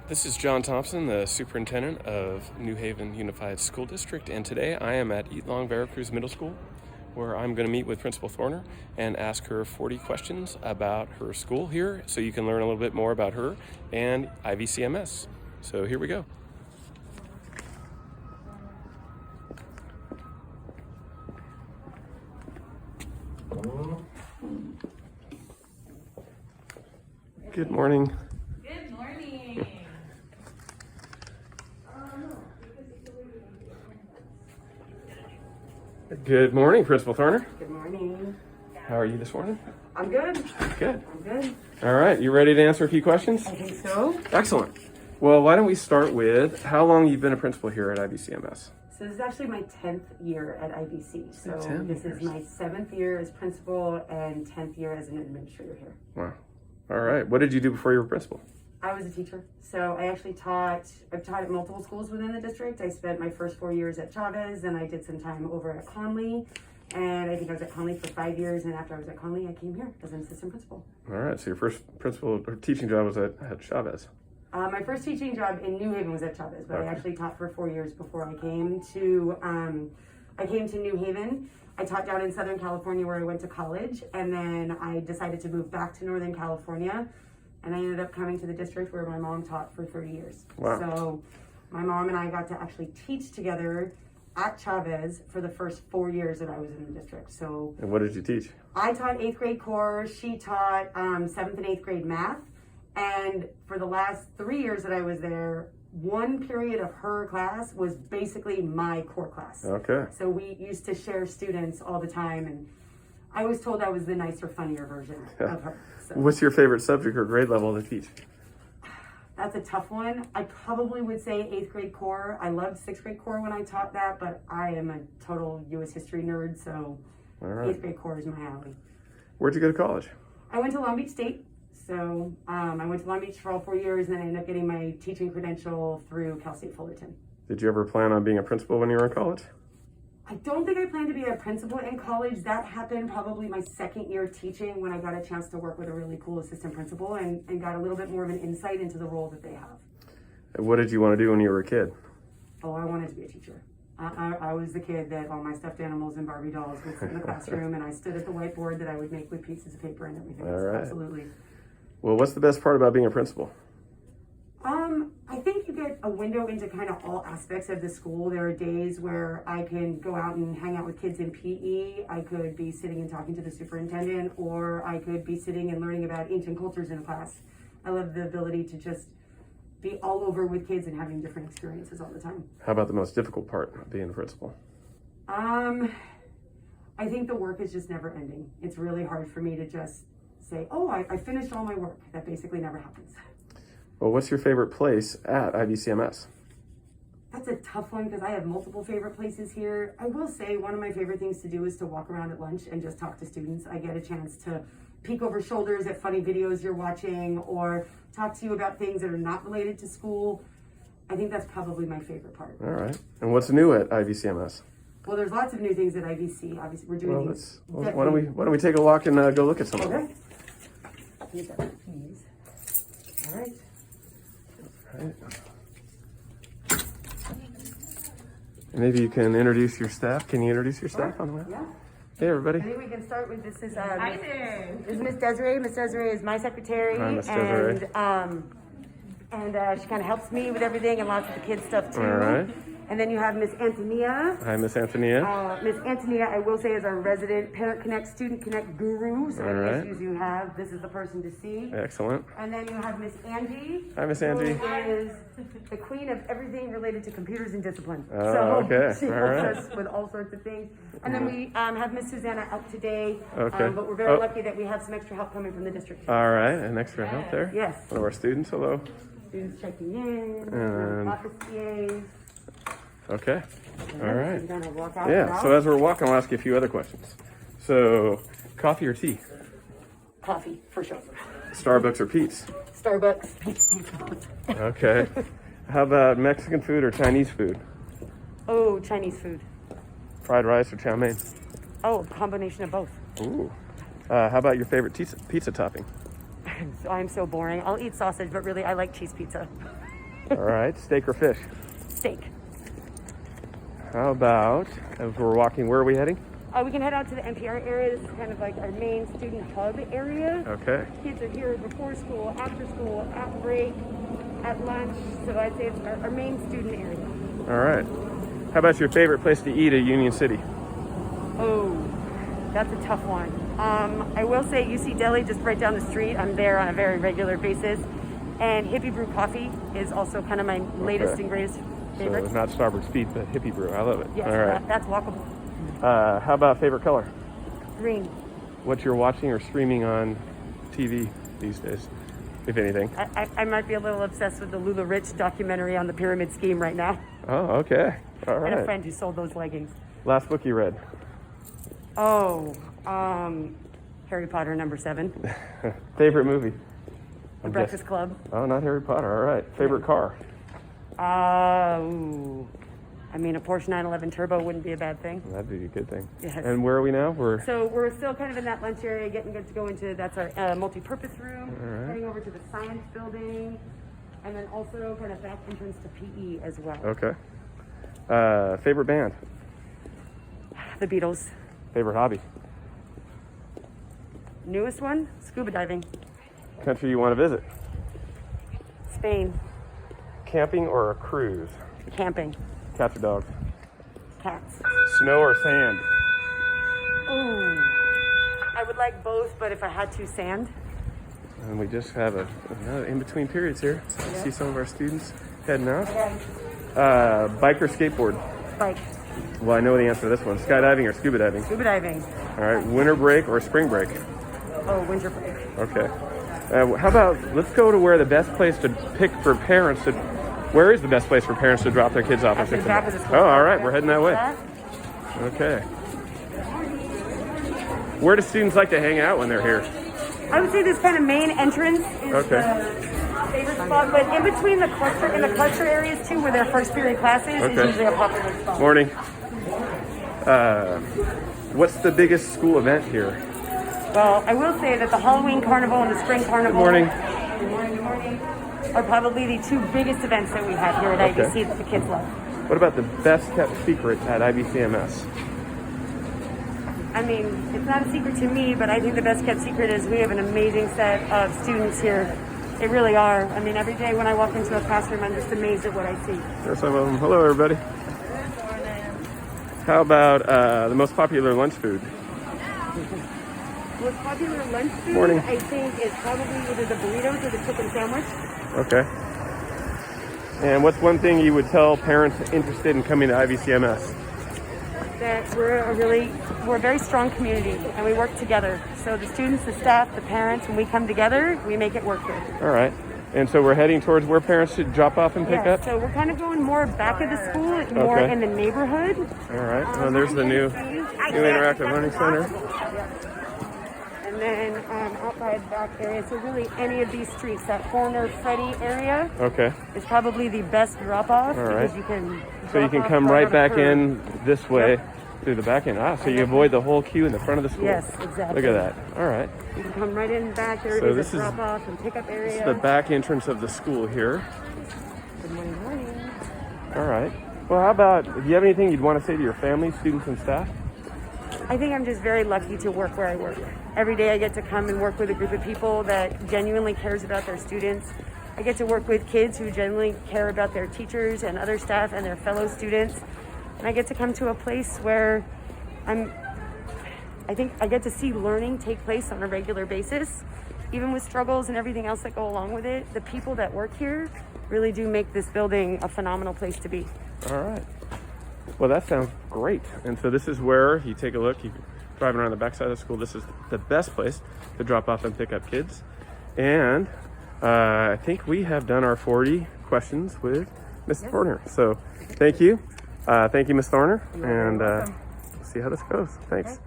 This is John Thompson, the superintendent of New Haven Unified School District, and today I am at Itliong-Vera Cruz Middle School, where I'm going to meet with Principal Thorner and ask her 40 questions about her school here, so you can learn a little bit more about her and IVCMS. So here we go. Good morning. Good morning. Good morning, Principal Thorner. Good morning. How are you this morning? I'm good. Good. I'm good. All right, you ready to answer a few questions? I think so. Excellent. Well, why don't we start with how long you've been a principal here at IVCMS? So this is actually my 10th year at IVC. So 10 this years. is my 7th year as principal and 10th year as an administrator here. Wow. All right. What did you do before you were principal? I was a teacher. So I actually I've taught at multiple schools within the district. I spent my first 4 years at Chavez, and I did some time over at Conley. And I think I was at Conley for 5 years. And after I was at Conley, I came here as an assistant principal. All right. So your first principal or teaching job was at Chavez. My first teaching job in New Haven was at Chavez, but Okay. I actually taught for 4 years before I came to New Haven. I taught down in Southern California where I went to college, and then I decided to move back to Northern California, and I ended up coming to the district where my mom taught for 30 years. Wow. So my mom and I got to actually teach together at Chavez for the first 4 years that I was in the district. So And what did you teach? I taught 8th grade core, she taught 7th and 8th grade math, and for the last 3 years that I was there, one period of her class was basically my core class. Okay. So we used to share students all the time, and I was told I was the nicer, funnier version of her. So What's your favorite subject or grade level to teach? that's a tough one. I probably would say 8th grade core. I loved 6th grade core when I taught that, but I am a total U.S. history nerd, so All right. 8th grade core is my alley. Where'd you go to college? I went to Long Beach State. So I went to Long Beach for all 4 years, and then I ended up getting my teaching credential through Cal State Fullerton. Did you ever plan on being a principal when you were in college? I don't think I planned to be a principal in college. That happened probably my second year teaching when I got a chance to work with a really cool assistant principal and got a little bit more of an insight into the role that they have. And what did you want to do when you were a kid? Oh, I wanted to be a teacher. I was the kid that all my stuffed animals and Barbie dolls would sit in the classroom, and I stood at the whiteboard that I would make with pieces of paper and everything. All So right. absolutely. Well, what's the best part about being a principal? I think you get a window into kind of all aspects of the school. There are days where I can go out and hang out with kids in PE. I could be sitting and talking to the superintendent, or I could be sitting and learning about ancient cultures in a class. I love the ability to just be all over with kids and having different experiences all the time. How about the most difficult part of being a principal? I think the work is just never ending. It's really hard for me to just say, oh, I finished all my work. That basically never happens. Well, what's your favorite place at IVCMS? That's a tough one because I have multiple favorite places here. I will say one of my favorite things to do is to walk around at lunch and just talk to students. I get a chance to peek over shoulders at funny videos you're watching or talk to you about things that are not related to school. I think that's probably my favorite part. All right. And what's new at IVCMS? Well, there's lots of new things at IVC. Obviously, we're doing things. Why don't we take a walk and go look at some of them? Okay. These are the keys. All right. Right. And maybe you can introduce your staff. Can you introduce your staff on the way? Yeah. Hey, everybody. I think we can start with this is Hi there. This is Miss Desiree. Miss Desiree is my secretary. Hi, Miss Desiree. And she kind of helps me with everything and lots of the kids stuff too. All right. And then you have Miss Antonia. Hi, Miss Antonia. Miss Antonia, I will say, is our resident Parent Connect, Student Connect guru. So All any right. issues you have, this is the person to see. Excellent. And then you have Miss Angie. Hi, Miss Angie. Who is the queen of everything related to computers and discipline. Oh, so okay. she All helps right. us with all sorts of things. And then we have Miss Susanna out today. Okay. But we're very Oh. lucky that we have some extra help coming from the district. All right. An extra help there. Yes. One of our students. Hello. Students checking in, And- office TAs. Okay. All right. We're gonna walk out Yeah. now. So as we're walking, I'll ask you a few other questions. So, coffee or tea? Coffee, for sure. Starbucks or Pete's? Starbucks. Okay. How about Mexican food or Chinese food? Oh, Chinese food. Fried rice or chow mein? Oh, combination of both. Ooh. How about your favorite pizza topping? I'm so boring. I'll eat sausage, but really I like cheese pizza. All right, steak or fish? Steak. How about, as we're walking, where are we heading? We can head out to the NPR area. This is kind of like our main student hub area. Okay. Kids are here before school, after school, at break, at lunch. So I'd say it's our main student area. All right. How about your favorite place to eat at Union City? Oh, that's a tough one. I will say UC Deli, just right down the street. I'm there on a very regular basis. And Hippie Brew Coffee is also kind of my latest and greatest favorite. So not Starbucks Speed, but Hippie Brew. I love it. Yes, all right. that's walkable. How about favorite color? Green. What you're watching or streaming on TV these days, if anything? I might be a little obsessed with the Lula Rich documentary on the pyramid scheme right now. Oh, okay. All right. And a friend who sold those leggings. Last book you read? Oh, Harry Potter #7. Favorite movie? The Breakfast Club. Oh, not Harry Potter. All right. Favorite car? I mean, a Porsche 911 Turbo wouldn't be a bad thing. That'd be a good thing. Yes. And where are we now? So we're still kind of in that lunch area, getting good to go into, that's our multi-purpose room. All right. Heading over to the science building, and then also kind of back entrance to PE as well. Okay. Favorite band? The Beatles. Favorite hobby? Newest one, scuba diving. Country you want to visit? Spain. Camping or a cruise? Camping. Cats or dogs? Cats. Snow or sand? Ooh. I would like both, but if I had to, sand. And we just have another in-between periods here. So I see some of our students heading out. Bike or skateboard? Bike. Well, I know the answer to this one. Skydiving or scuba diving? Scuba diving. All right. Winter break or spring break? Oh, winter break. Okay. How about, let's go to where the best place to pick for parents to, where is the best place for parents to drop their kids off? At the back of the school. Oh, all right. We're heading that way. Okay. Where do students like to hang out when they're here? I would say this kind of main entrance is Okay. the favorite spot, but in between the cluster areas too, where their first period classes is usually a popular spot. Morning. What's the biggest school event here? Well, I will say that the Halloween Carnival and the Spring Carnival. Good morning. Good morning. Good morning. Are probably the two biggest events that we have here at IBC that the kids love. What about the best kept secret at IBCMS? I mean, it's not a secret to me, but I think the best kept secret is we have an amazing set of students here. They really are. I mean, every day when I walk into a classroom, I'm just amazed at what I see. There's some of them. Hello, everybody. How about the most popular lunch food? Most popular lunch food, Morning. I think, is probably either the burritos or the chicken sandwich. Okay. And what's one thing you would tell parents interested in coming to IBCMS? That we're a very strong community and we work together. So the students, the staff, the parents, when we come together, we make it work here. All right. And so we're heading towards where parents should drop off and pick up? So we're kind of going more back of the school, more in the neighborhood. All right. Well, there's the new interactive learning center. And then out by the back area, so really any of these streets, that Thorner, Freddie area is probably the best drop-off. All right. Because you can So you can come right back in this way through the back end. So you avoid the whole queue in the front of the school. Yes, exactly. Look at that. All right. You can come right in back. There So is this a is- drop-off and pickup area. This is the back entrance of the school here. Good morning, morning. All right. Well, how about, do you have anything you'd want to say to your family, students, and staff? I think I'm just very lucky to work where I work. Every day I get to come and work with a group of people that genuinely cares about their students. I get to work with kids who genuinely care about their teachers and other staff and their fellow students. And I get to come to a place where I think I get to see learning take place on a regular basis. Even with struggles and everything else that go along with it, the people that work here really do make this building a phenomenal place to be. All right. Well, that sounds great. And so this is where you take a look, you're driving around the backside of the school. This is the best place to drop off and pick up kids. And I think we have done our 40 questions with Ms. Thorner. So thank you. Thank you, Ms. Thorner. And see how this goes. Thanks.